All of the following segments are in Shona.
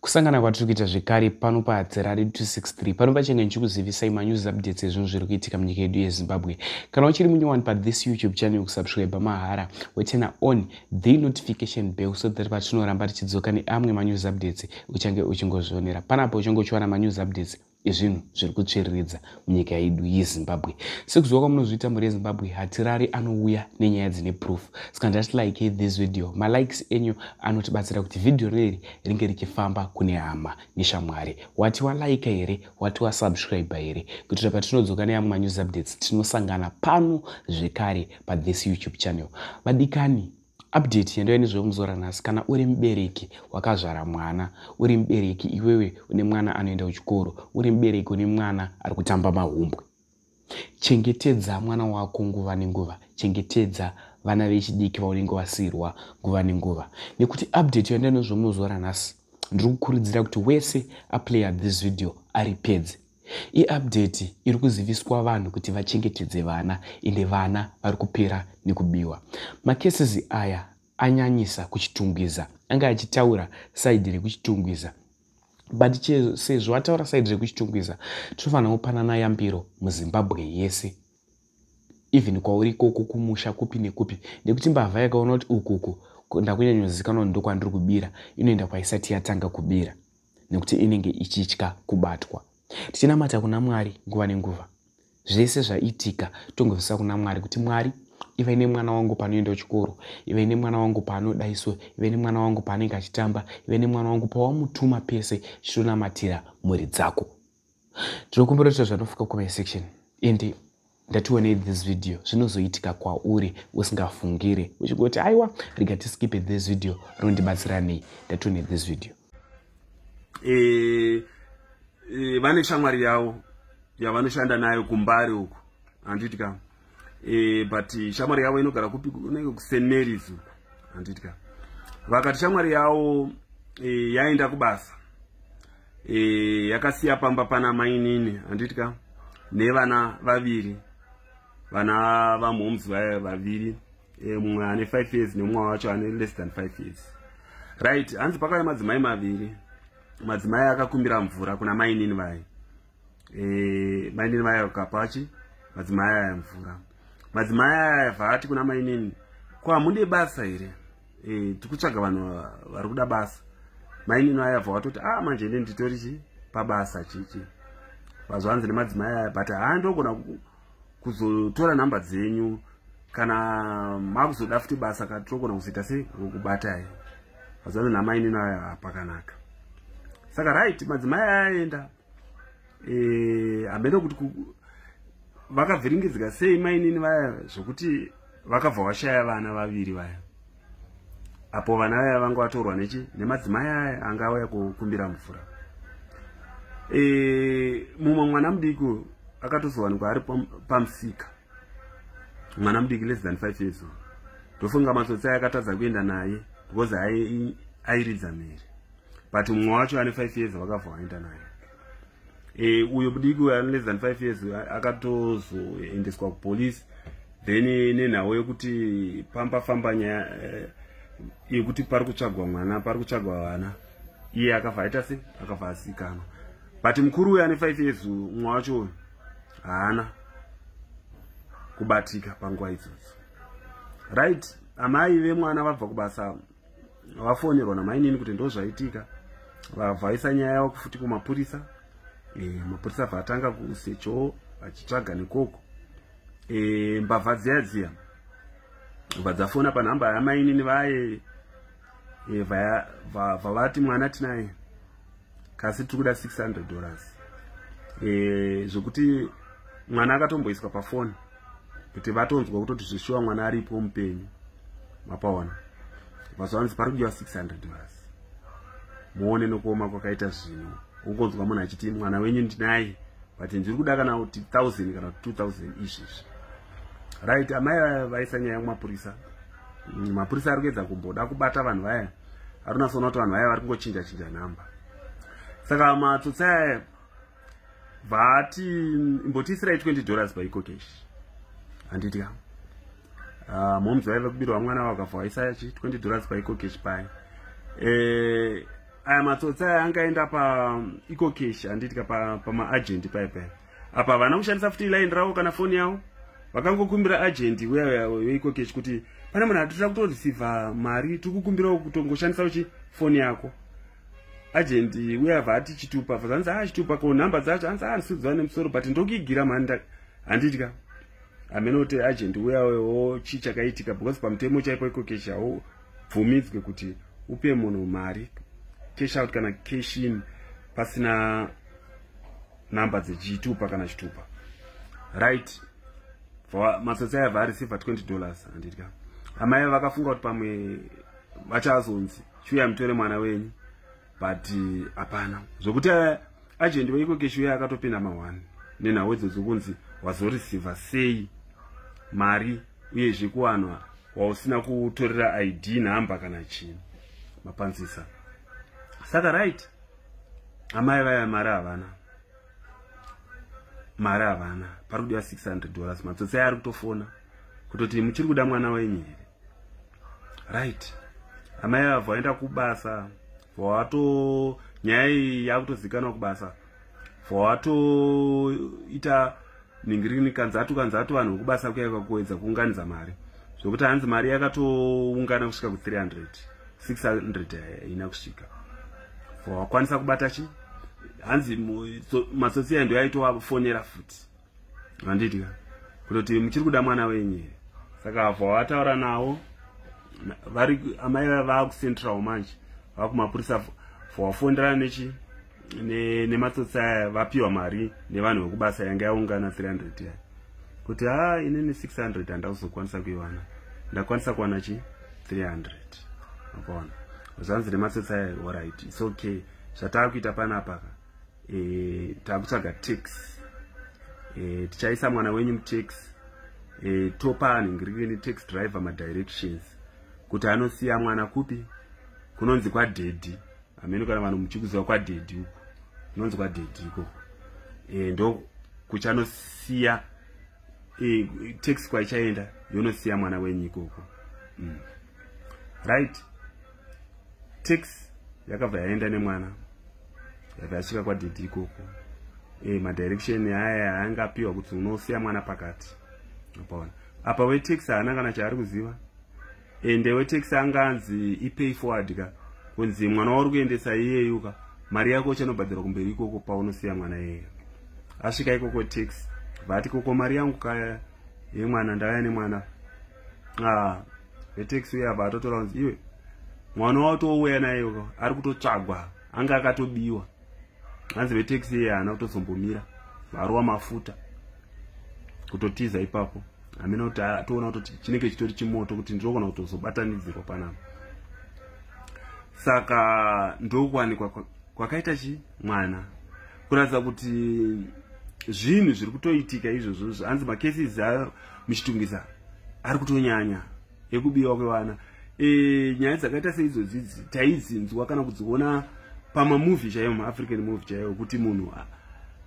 Kusangana kwatiri kuita zvekare pano paHadzirari 263 pano pachenga ndichikuzivisai manews updates ezvinhu zviri kuitika munyika yedu yeZimbabwe. Kana uchiri munyowani pathis YouTube channel, kusubscribe mahara wetena on the notification bell so that patinoramba tichidzoka neamwe manews updates uchange uchingozvionera. Panapo uchange uchiwana manews updates ezvinhu zviri kutsviriridza munyika yedu yeZimbabwe. Sekuziva kwamunozviita muri yeZimbabwe, Hatirari anouya nenyaya dzine proof. Saka ndati like this video. Malikes enyu anotibatsira kuti video riri ringe richifamba kune hama neshamwari. Wati walike here, wati wasubscribe here, kuitira patinodzoka neamwe manews updates tinosangana pano zvekare pathis YouTube channel. Vadikani, update yandauya nezvekuzora nhasi. Kana uri mubereki wakazvara mwana, uri mubereki iwewe une mwana anoenda kuchikoro, uri mubereki une mwana ari kutamba mahumbwe, chengetedza mwana wako nguva nenguva. Chengetedza vana vechidiki vaunenge wasirwa nguva nenguva. Nekuti update yandauya nezvekuzora nhasi, ndiri kukurudzira kuti wese aplaya this video aripedze. I update iri kuziviswa vanhu kuti vachengetedze vana, ende vana vari kupera nekubiwa. Macases aya anyanyisa kuchitungwiza. Anga achitaura side rekuchitungwiza. But sezvo ataura side rekuchitungwiza, tinofanira kupanana yambiro muZimbabwe yese. Even kwauri koko kumusha kupi nekupi. Nekuti mbavha yakaona kuti ukuku ndakunyanyozikanwa ndokwandiri kubira, inoenda kwaisati yatanga kubira. Nekuti inenge ichitya kubatwa. Tichinamata kuna Mwari nguva nenguva. Zvese zvaitika tongovisa kuna Mwari kuti Mwari, ive nemwana wangu panoenda kuchikoro, ive nemwana wangu paanodaiswa, ive nemwana wangu paanenge achitamba, ive nemwana wangu pawamutuma pese chitonamatira mhuri dzako. Tinokumbira kuti zvanofika comment section. Ende ndatione this video zvinozoitika kwauri usingafungire uchingoti aiwa rega tiskipe this video rondibatsira nei. Ndatione this video. Vane shamwari yavo yavanoshanda nayo kumbari uku handitika. But shamwari yavo inogara kupi kunenge kuSt Mary's handitika. Vakati shamwari yavo yaenda kubasa, yakasiya pamba pana mainini handitika nevana vaviri, vana vamhomzi vaviri, mumwe ane 5 years nemumwe wacho ane less than 5 years. Right, hanzi pakauya madzimai maviri. Madzimai akakumbira mvura kuna mainini vai. Mainini vai vakapachi madzimai aya mvura. Madzimai aya vati kuna mainini, kwa munde basa here, tikutsvaga vanhu vari kuda basa. Mainini aya vatoti manje nditorichi pabasa chichi. Vazvanzi nemadzimai aya, but handogona kuzotora nhamba dzenyu kana makuzoda futi basa katirogona kuzoita sei kubata here. Vazvanzi namainini aya pakanaka. Saka right, madzimai aenda hambedo kuti vakavhiringidzika sei mainini vaya zvokuti vakabva vashaya vana vaviri vaya. Apo vana vaya vanga vatorwa nemadzimai aya anga auya kukumbira mvura. Mumwe mwana mudiki akatozowanikwa ari pamusika, mwana mudiki less than 5 years. Ndofunga matsotsi aya akatadza kuenda naye because airidza mhere. But mumwe wacho ane 5 years vakabva vaenda naye. Uyo mudiki ane less than 5 years akatozoendeswa kupolisi. Then nenhau yekuti pamba nyaya yekuti pari kutsvagwa mwana, pari kutsvagwa vana, iye akabva aita sei, akabva asikanwa. But mukuru uyo ane 5 years mumwe wacho haana kubatika panguva idzodzo. Right, amai vemwana vabva kubasa vafonerwa namainini kuti ndo zvaitika. Vabvaisa nyaya yavo kufuti kumapurisa. Mapurisa vatanga kusecho vachitsvaga nekoko. Mbavha dziya vadzafona panhamba yamainini vaye vavati mwana tinaye kasi tiri kuda $600. Zvokuti mwana akatomboiswa pafoni kuti vatonzwa kutoti zvishuwa mwana aripo mupenyu. Mapaona mazvanzi pari kudiwa $600. Muone nokuoma kwakaita zvinhu. Ungonzwa munhu achiti mwana wenyu ndinaye, but ndiri kuda kana kuti 1000 kana 2000 izvizvi. Right, amai vaisa nyaya kumapurisa. Mapurisa ari kuedza kumboda kubata vanhu vaya. Arinasoona kuti vanhu vaya vari kungochinja nhamba. Saka matsotsi aya vati imbotiisirai $20 paikokeshi handitika. Mhomzi vaiva kubirwa mwana wakabva vaisa $20 paikokeshi paya. aya matsotsi aya angaenda paEcoCash handitika pamaagent paipai apa vana kushandisa futi line ravo kana foni yavo vakangokumbira agent weEcoCash kuti pane munhu atira kutoreceiva mari tikukumbirawo kutongoshandisa uchi foni yako agent uyabva ati chitupa vazanzi chitupa ko nhamba dzacho hanzi arisudzwa nemusoro but ndokuigira mani handitika amenoti agent uyawewo chi chakaitika because pamutemo chaipo EcoCash bvumidzwe kuti upe munhu mari cash out kana cash in pasina nhamba dzechitupa kana chitupa right for matsotsi ayabva areceiva $20 handitika amai vakafunga kuti pamwe vachazonzi chiuya mutore mwana wenyu but hapana zvokuti agent weEcoCash uya akatopinda ma1 nenhau idzodzo kunzi wazoreceiva sei mari uyezve kuwanwa wausina kutorera ID nhamba kana chini mapanzisa saka right amai vaya mari havana pari kudiwa $600 matsotsi aya ari kutofona kutoti muchiri kuda mwana wenyu here right amai vabva vaenda kubasa vato nyaya iyi yakutozikanwa kubasa vatoita ningirini kanzatu vanhu vekubasa kuyaika kuedza kuunganidza mari zvokuti hanzi mari yakatoungana kusvika ku300 600 haina kusvika vakwanisa kubata chi hanzi matsotsi aya ndio aitovafonera futi handitika kutoti muchiri kuda mwana wenyu here saka vataura navo vari amai vakucentral manje vakumapurisa vafonderana nechi nematsotsi aya vapiwa mari nevanhu vekubasa yanga yaungana 300 ya kuti inini 600 handakuzokwanisa kuiwana ndakwanisa kuwana chi 300 apona zvanzi nematsotsi aya alright it's okay zvatakuita panapa takutsvaga tax tichaisa mwana wenyu mutax topa nhingirini tax driver madirections kuti anosiya mwana kupi kunonzi kwadhedhi amene kana vanhu muchikuziva kwadhedhi uko kunonzi kwadhedhi iko ndo kuchanosiya tax kwaichaenda yonosiya mwana wenyu ikoko right tax yakabva yaenda nemwana yabva yasvika kwadhedhi ikoko madirection aya angapiwa kuti unosiya mwana pakati apona apa wetax haana kana chaari kuziva ende wetax anganzi ipay forward ka kunzi mwana wauri kuendesa iyeyuka mari yako chanobhadhira kumberi ikoko paunosiya mwana yeye asvika ikoko tax vati koko mari yangu kaya yemwana ndauya nemwana wetax uya abva atotora kunzi iwe mwana watouya naye ari kutotsvagwa anga akatobiwa hanzi wetax iye haana kutozombomira varuwa mafuta kutotiza ipapo amene kuti toona kuti chinenge chitori chimoto kuti ndinokona kutozobatanidzirwa panapa saka ndokuwanikwa kwakaita chi mwana kuratidza kuti zvinhu zviri kutoitika izvozvo hanzi macases ayo michitungisa ari kutonyanya ekubiwa kwevana nyaya dzakaita seizvodzidzi taidzinzwa kana kudziona pamamovie chaiwo maafrican movie chaiwo kuti munhu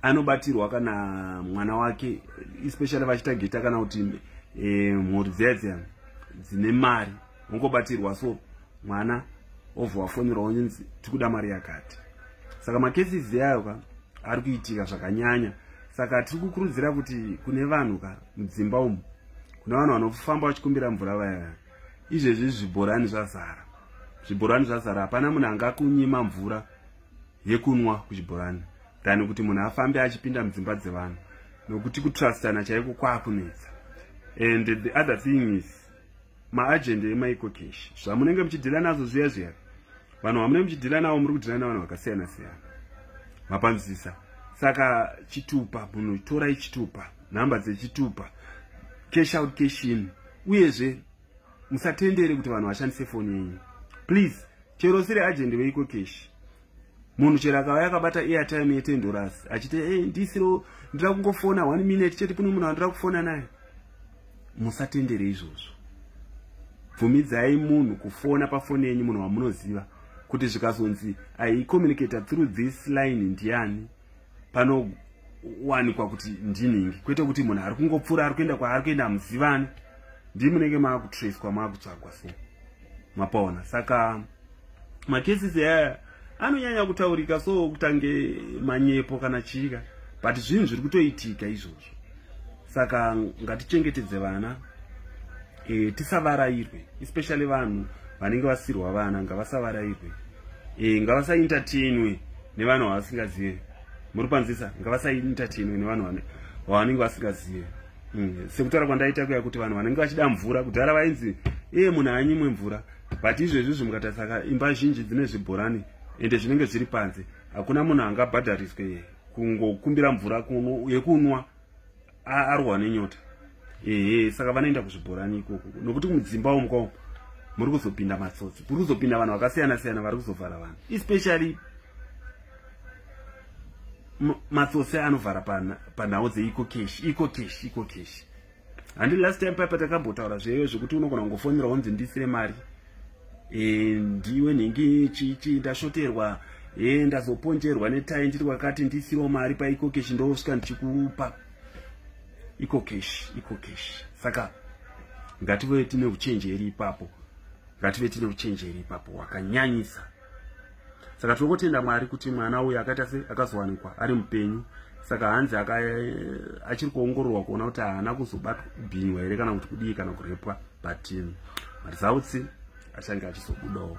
anobatirwa kana mwana wake especially vachitageta kana kuti mhuri dziya dzine mari ungobatirwa so mwana obva wafonera unzi tikuda mari yakati saka macases ayo ari kuitika zvakanyanya saka tiri kukurudzira kuti kune vanhu mudzimba umu kune vanhu vanofamba vachikumbira mvura vaya izvezvi zvibhorani zvazara hapana munhu angakunyima mvura yekunwa kuchibhorani than kuti munhu afambe achipinda mudzimba dzevanhu nokuti kutrustana chaiko kwakunetsa and the other thing is maagent emaEcoCash zvamunenge muchidhila nazvo zviya vanhu vamunenge muchidhila navo muri kudhila navanhu vakasiyana siyana mapanzisa saka chitupa munhu torai chitupa nhamba dzechitupa cash out cash in uyezve musatendere kuti vanhu vashandise foni yenyu please chero siri agent weEcoCash munhu chero akauya akabata airtime ye$10 achiti ndisiro ndira kungofona 1 minute chete pune munhu andira kufona naye musatendere izvozvo bvumidzai munhu kufona pafoni yenyu munhu wamunoziva kuti zvikazonzi communicate through this line ndiani panowanikwa kuti ndinhingi kwete kuti munhu ari kungopfura ari kuenda kwaari kuenda muzivani ndi munenge maakutracekwa maakutsvagwa so mapaona saka macases aya anonyanya kutaurika so kutange manyepo kana chika, but zvinhu zviri kutoitika izvozvo. Saka ngatichengetedze vana, tisavarairwe, especially vanhu vanenge vasirwa vana ngavasavarairwe, ngavasaentertainwe nevanhu vasingazive. Muri panzisa, ngavasaentertainwe nevanhu vanenge vasingazive. Sekutaura kwandaita kuya kuti vanhu vanenge vachida mvura kudhara vainzi munhu anyimwe mvura, but izvezvi mukati saka imba zhinji dzine zvibhorani ende zvinenge zviri panze, hakuna munhu angabhadhariswe kungokumbira mvura yekunwa arwa nenyota. Saka vanoenda kuzvibhorani ikoko, nokuti mudzimba umo muri kuzopinda matsotsi, muri kuzopinda vanhu vakasiyana siyana vari kuzovhara vanhu, especially matsotsi anovhara panhau dzeiko cash. Handi last time paipa takambotaura zveyo zvekuti unogona kungofonera wonzi ndisire mari, ndiwe nhingi chichi ndashoterwa, ndazoponjerwa netai ndiri wakati ndisirewo mari paiko cash ndosvika ndichikupa iko cash. Saka ngative tine uchenjeri ipapo, wakanyanyisa. Saka tinotenda Mwari kuti mwana uyu akazowanikwa ari mupenyu. Saka hanzi achiri kuongororwa kuona kuti haana kuzobatwa kubhinywa here kana kuti kudii kana kurepwa, but maresults achange achizobudawo.